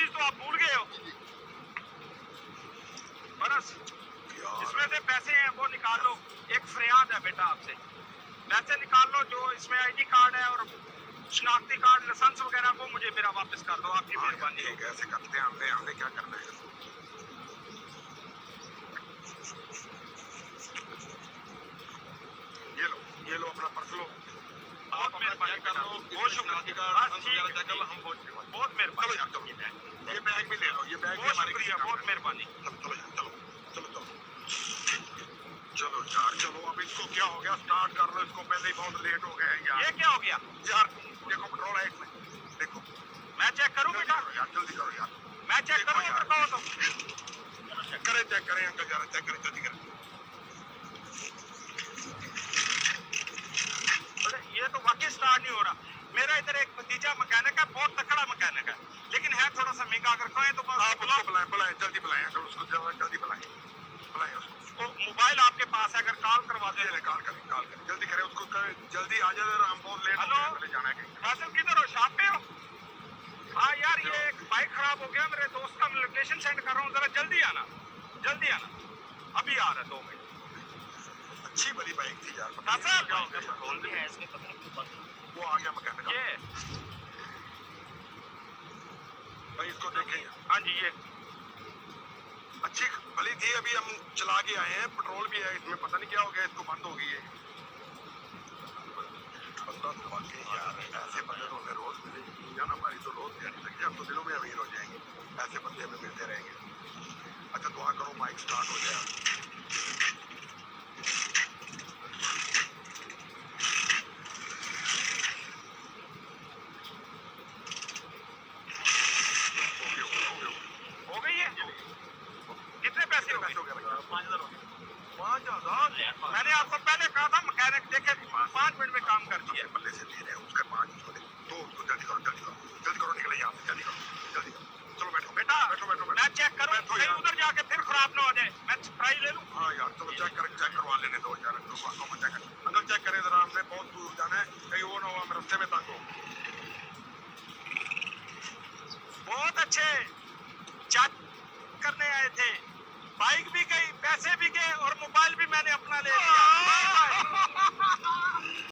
चीज तो आप भूल गए हो। बरस इसमें से पैसे हैं वो निकाल लो। एक फरियाद है बेटा आपसे, पैसे निकाल लो। जो इसमें आईडी कार्ड है और शनाख्ती कार्ड, लाइसेंस वगैरह वो मुझे मेरा वापस कर दो, आपकी मेहरबानी है। कैसे करते हैं हमने क्या करना है? ये लो अपना पर्स लो। बहुत मेहरबानी कर लो, बहुत शुक्रिया, बहुत मेहरबानी। ये बैग भी ले लो, ये बैग भी बहुत हमारे शुक्रिया, बहुत मेहरबानी। चलो चलो चलो चलो चलो यार चलो। अब इसको क्या हो गया? स्टार्ट कर लो इसको, पहले ही बहुत लेट हो गया है यार। ये क्या हो गया यार देखो पेट्रोल है इसमें, देखो। मैं चेक करूं बेटा? यार जल्दी करो यार। मैं चेक करूं अगर कहो तो? चेक करें अंकल, जरा चेक करें, जल्दी करें। ये तो वाकई स्टार्ट नहीं हो रहा। मेरा इधर एक भतीजा मैकेनिक है, बहुत तकड़ा मैकेनिक है, लेकिन है थोड़ा सा महंगा। अगर कहें तो बुलाएं जल्दी बुलाएं, अगर उसको जल्दी बुलाएं उसको। तो मोबाइल आपके पास है, अगर कॉल करवा दे। कॉल करें जल्दी करें उसको, जल्दी आ जाए, हम बहुत लेट हेलो हो जाना है। फासिल किधर हो? शॉप पे हो? हाँ यार ये एक बाइक खराब हो गया, मेरे दोस्त का मैं लोकेशन सेंड कर रहा हूँ, जरा जल्दी आना, जल्दी आना। अभी आ रहा है 2 मिनट। अच्छी बड़ी बाइक थी यार। पेट्रोल भी है इसमें, पता नहीं वो आ गया मैकेनिक। ये भाई इसको देखें। हाँ जी, ये अच्छी भली थी, अभी हम चला के आए हैं, पेट्रोल भी है इसमें, पता नहीं क्या हो गया, इसको बंद हो गई है। यार ऐसे बंदे तो हमें रोज मिलेंगे ना, हमारी तो रोज दिहाड़ी लग जाए, हम तो दिनों में अमीर हो जाएंगे। ऐसे बंदे हमें मिलते रहेंगे। अच्छा दुआ करो बाइक स्टार्ट हो जाए। हो गई है। कितने पैसे हो गए? 5,000। मैंने आपको पहले कहा था मैकेनिक देखे 5 मिनट में काम कर दिया। पल्ले से दे रहे हैं उसके 5 तो उसको जल्दी करो निकले यहाँ से, जल्दी करो। चलो बैठो बेटा, बैठो। मैं चेक करूँ कहीं उधर जाके फिर खराब ना हो जाए। मैं ट्राई ले लूँ? हाँ यार चलो चेक करवा लेने दो यार। अंदर चेक करें जरा, हमने बहुत दूर जाना है, कहीं वो ना हो हम रास्ते में तंग हो।